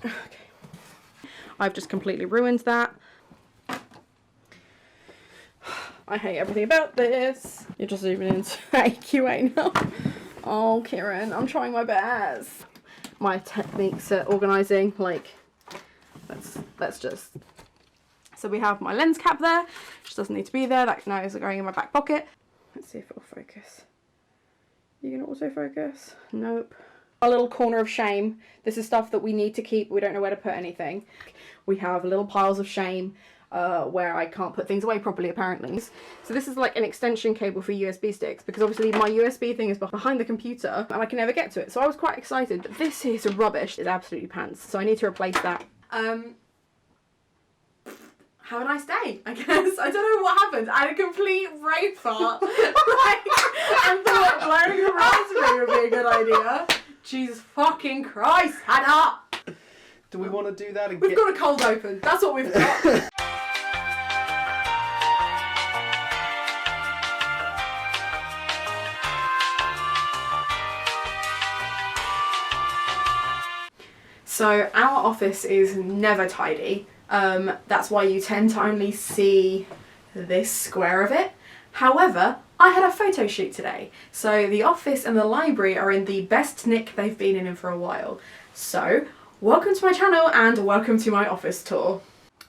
Okay. I've just completely ruined that. I hate everything about this. You're just zooming into AQA now. Oh, Kieran, I'm trying my best. My techniques at organising, like, that's just... So we have my lens cap there, which doesn't need to be there. That now is going in my back pocket. Let's see if it'll focus. You gonna autofocus? Nope. Our little corner of shame. This is stuff that we need to keep. We don't know where to put anything. We have little piles of shame where I can't put things away properly, apparently. So this is like an extension cable for USB sticks, because obviously my USB thing is behind the computer and I can never get to it. So I was quite excited, but this is rubbish. It's absolutely pants. So I need to replace that. Have a nice day, I guess. I don't know what happened. I had a complete brain fart. And thought blowing a raspberry would be a good idea. Jesus fucking Christ, Hannah! Do we want to do that again? We've got a cold open. That's what we've got. So our office is never tidy. That's why you tend to only see this square of it. However, I had a photo shoot today. So the office and the library are in the best nick they've been in for a while. So welcome to my channel and welcome to my office tour.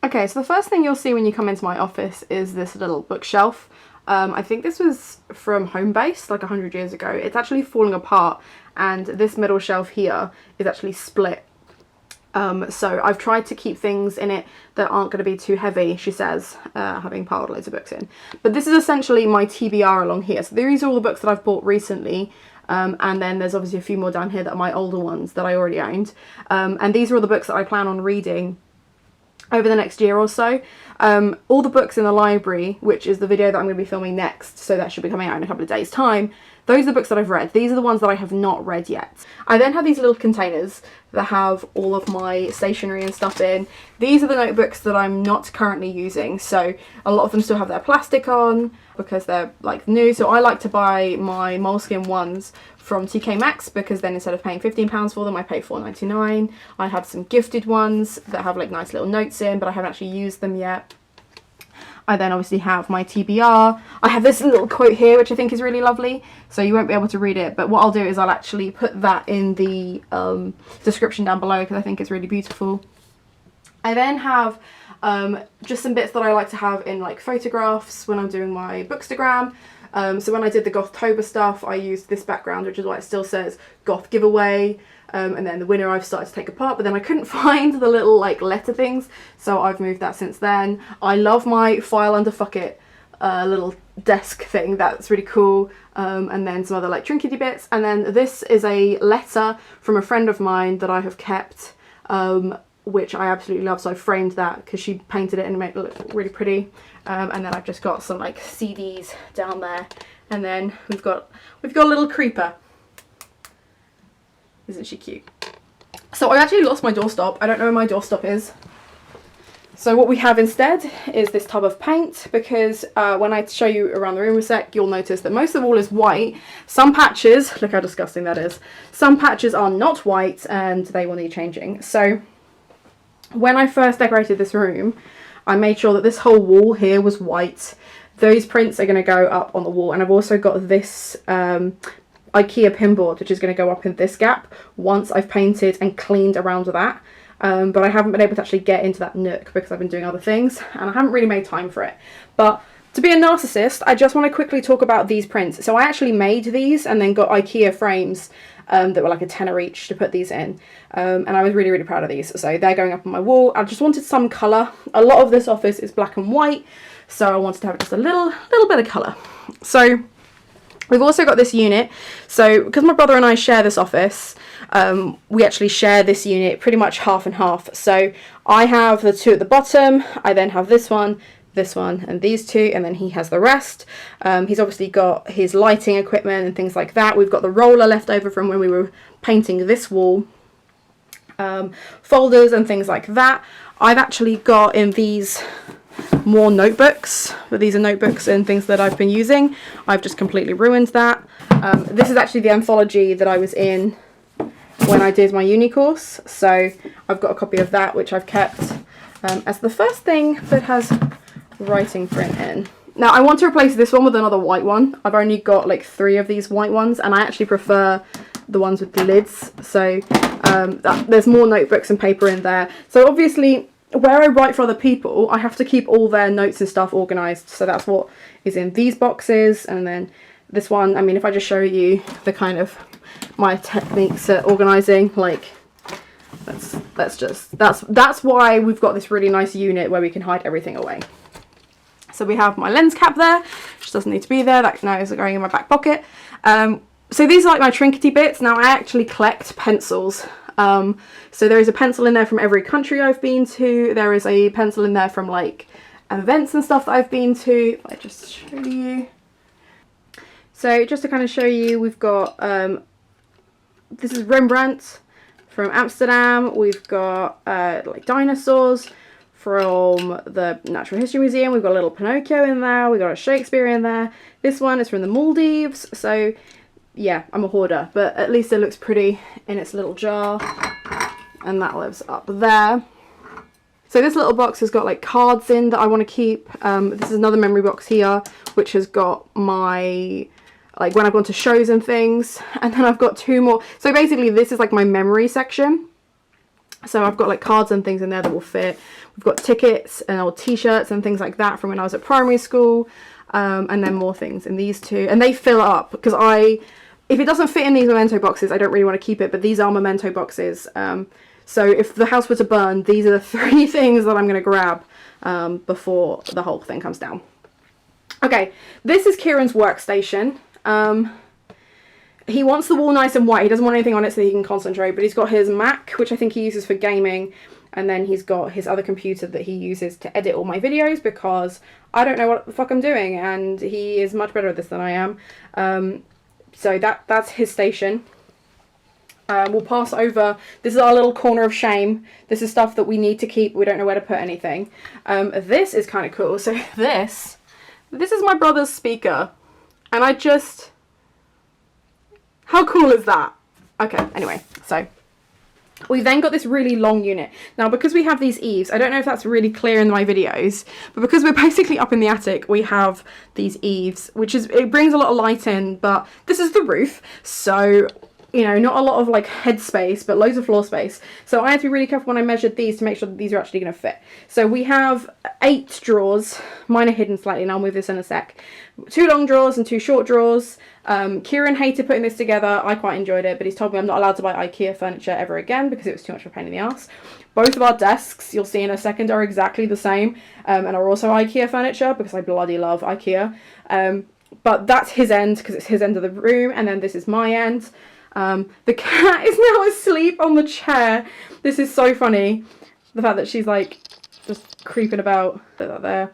Okay, so the first thing you'll see when you come into my office is this little bookshelf. I think this was from Homebase like 100 years ago. It's actually falling apart and this middle shelf here is actually split. So I've tried to keep things in it that aren't going to be too heavy, she says, having piled loads of books in. But this is essentially my TBR along here. So these are all the books that I've bought recently. And then there's obviously a few more down here that are my older ones that I already owned. And these are all the books that I plan on reading over the next year or so. All the books in the library, which is the video that I'm going to be filming next, so that should be coming out in a couple of days' time. Those are the books that I've read. These are the ones that I have not read yet. I then have these little containers that have all of my stationery and stuff in. These are the notebooks that I'm not currently using. So a lot of them still have their plastic on because they're like new. So I like to buy my moleskin ones from TK Maxx because then instead of paying £15 for them, I pay £4.99. I have some gifted ones that have like nice little notes in, but I haven't actually used them yet. I then obviously have my TBR. I have this little quote here, which I think is really lovely. So you won't be able to read it, but what I'll do is I'll actually put that in the description down below because I think it's really beautiful. I then have just some bits that I like to have in like photographs when I'm doing my Bookstagram. So when I did the Gothtober stuff, I used this background, which is why it still says Goth Giveaway. And then the winner I've started to take apart, but then I couldn't find the little like letter things, so I've moved that since then. I love my file under fuck it little desk thing, that's really cool. And then some other like trinkety bits, and then this is a letter from a friend of mine that I have kept, which I absolutely love, so I framed that because she painted it and made it look really pretty. And then I've just got some like CDs down there, and then we've got a little creeper. Isn't she cute? So I actually lost my doorstop. I don't know where my doorstop is. So what we have instead is this tub of paint, because when I show you around the room a sec, you'll notice that most of the wall is white. Some patches, look how disgusting that is. Some patches are not white and they will need changing. So when I first decorated this room, I made sure that this whole wall here was white. Those prints are going to go up on the wall, and I've also got this IKEA pinboard, which is going to go up in this gap once I've painted and cleaned around that. But I haven't been able to actually get into that nook because I've been doing other things and I haven't really made time for it. But to be a narcissist, I just want to quickly talk about these prints. So I actually made these and then got IKEA frames that were like a tenner each to put these in. And I was really, really proud of these. So they're going up on my wall. I just wanted some colour. A lot of this office is black and white, so I wanted to have just a little bit of colour. So we've also got this unit. So because my brother and I share this office, we actually share this unit pretty much half and half. So I have the two at the bottom, I then have this one, and these two, and then he has the rest. He's obviously got his lighting equipment and things like that. We've got the roller left over from when we were painting this wall, folders and things like that. I've actually got in these more notebooks, but these are notebooks and things that I've been using. I've just completely ruined that. This is actually the anthology that I was in when I did my uni course. So I've got a copy of that, which I've kept as the first thing that has writing print in. Now I want to replace this one with another white one. I've only got like 3 of these white ones, and I actually prefer the ones with the lids. So there's more notebooks and paper in there. So obviously where I write for other people, I have to keep all their notes and stuff organised. So that's what is in these boxes. And then this one, I mean, if I just show you the kind of my techniques at organising, like that's why we've got this really nice unit where we can hide everything away. So we have my lens cap there, which doesn't need to be there. That now is going in my back pocket. So these are like my trinkety bits. Now I actually collect pencils. So there is a pencil in there from every country I've been to. There is a pencil in there from like events and stuff that I've been to. If I just show you. So just to kind of show you, we've got, this is Rembrandt from Amsterdam. We've got like dinosaurs from the Natural History Museum. We've got a little Pinocchio in there. We've got a Shakespeare in there. This one is from the Maldives. So yeah, I'm a hoarder, but at least it looks pretty in its little jar, and that lives up there. So this little box has got like cards in that I want to keep. This is another memory box here, which has got my, like when I've gone to shows and things, and then I've got 2 more. So basically this is like my memory section. So I've got like cards and things in there that will fit. We've got tickets and old t-shirts and things like that from when I was at primary school. And then more things in these 2, and they fill up because if it doesn't fit in these memento boxes, I don't really want to keep it, but these are memento boxes. So if the house were to burn, these are the 3 things that I'm going to grab before the whole thing comes down. Okay, this is Kieran's workstation. He wants the wall nice and white. He doesn't want anything on it so he can concentrate, but he's got his Mac, which I think he uses for gaming, and then he's got his other computer that he uses to edit all my videos because I don't know what the fuck I'm doing, and he is much better at this than I am. So that's his station. We'll pass over. This is our little corner of shame. This is stuff that we need to keep. We don't know where to put anything. This is kind of cool. So this is my brother's speaker, and how cool is that? Okay, anyway, so we then got this really long unit. Now, because we have these eaves, I don't know if that's really clear in my videos, but because we're basically up in the attic, we have these eaves, it brings a lot of light in, but this is the roof. So, you know, not a lot of like head space, but loads of floor space. So I had to be really careful when I measured these to make sure that these are actually going to fit. So we have 8 drawers. Mine are hidden slightly, and I'll move this in a sec. 2 long drawers and 2 short drawers. Kieran hated putting this together. I quite enjoyed it, but he's told me I'm not allowed to buy IKEA furniture ever again because it was too much of a pain in the ass. Both of our desks, you'll see in a second, are exactly the same, and are also IKEA furniture because I bloody love IKEA. But that's his end because it's his end of the room, and then this is my end. The cat is now asleep on the chair. This is so funny. The fact that she's like just creeping about there.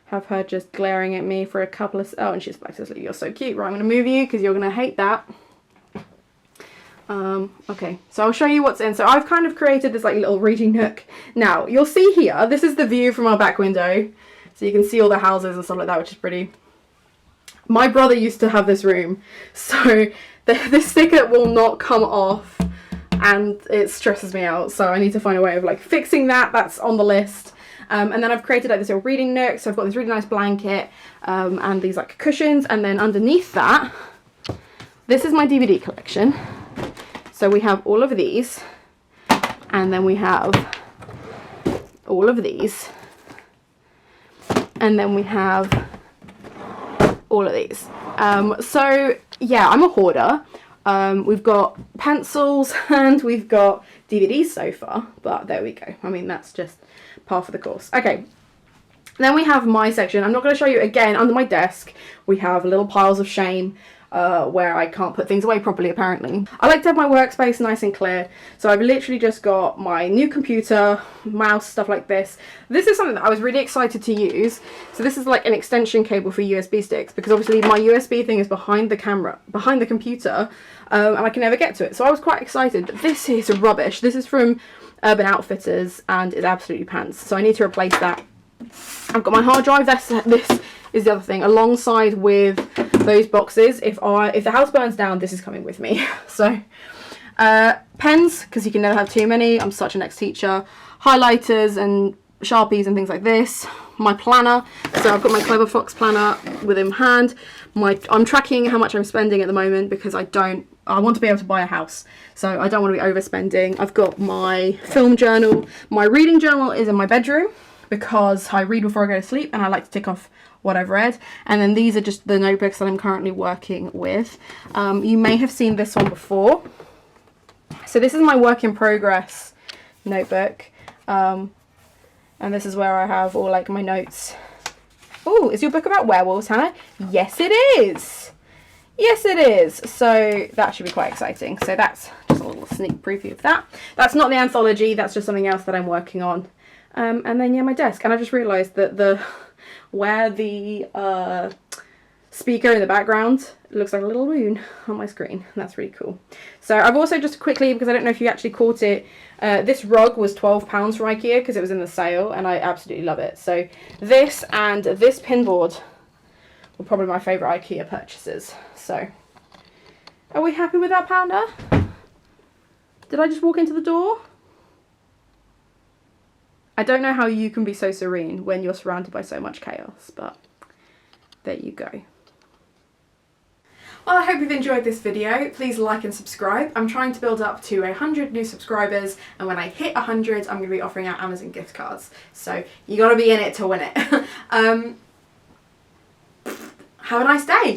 Have her just glaring at me for a couple of... Oh, and she's back to sleep. You're so cute. Right, I'm going to move you because you're going to hate that. Okay, so I'll show you what's in. So I've kind of created this like little reading nook. Now, you'll see here, this is the view from our back window. So you can see all the houses and stuff like that, which is pretty... My brother used to have this room. So the sticker will not come off and it stresses me out. So I need to find a way of like fixing that. That's on the list. And then I've created like this little reading nook. So I've got this really nice blanket and these like cushions. And then underneath that, this is my DVD collection. So we have all of these. And then we have all of these. And then we have all of these. So yeah, I'm a hoarder. We've got pencils and we've got DVDs so far. But there we go. I mean, that's just par for the course. Okay, then we have my section. I'm not going to show you again. Under my desk we have little piles of shame where I can't put things away properly apparently. I like to have my workspace nice and clear, so I've literally just got my new computer, mouse, stuff like this. This is something that I was really excited to use. So this is like an extension cable for USB sticks, because obviously my USB thing is behind the camera, behind the computer, and I can never get to it. So I was quite excited, but this is rubbish. This is from Urban Outfitters and is absolutely pants, so I need to replace that. I've got my hard drive. This is the other thing, alongside with those boxes. If the house burns down, this is coming with me. So Pens, because you can never have too many. I'm such an ex-teacher. Highlighters and Sharpies and things like this. My planner. So I've got my Clever Fox planner within hand. I'm tracking how much I'm spending at the moment because I want to be able to buy a house. So I don't want to be overspending. I've got my film journal. My reading journal is in my bedroom because I read before I go to sleep and I like to tick off what I've read. And then these are just the notebooks that I'm currently working with. You may have seen this one before. So this is my work in progress notebook. And this is where I have all like my notes. Oh, is your book about werewolves, Hannah? Yes, it is. Yes, it is. So that should be quite exciting. So that's just a little sneak preview of that. That's not the anthology. That's just something else that I'm working on. And then, yeah, my desk. And I just realised that where the speaker in the background looks like a little moon on my screen. That's really cool. So I've also just quickly, because I don't know if you actually caught it, this rug was £12 from IKEA because it was in the sale and I absolutely love it. So this and this pinboard were probably my favourite IKEA purchases. So are we happy with that, Panda? Did I just walk into the door? I don't know how you can be so serene when you're surrounded by so much chaos, but there you go. Well, I hope you've enjoyed this video. Please like and subscribe. I'm trying to build up to 100 new subscribers, and when I hit 100, I'm going to be offering out Amazon gift cards. So you got to be in it to win it. Have a nice day.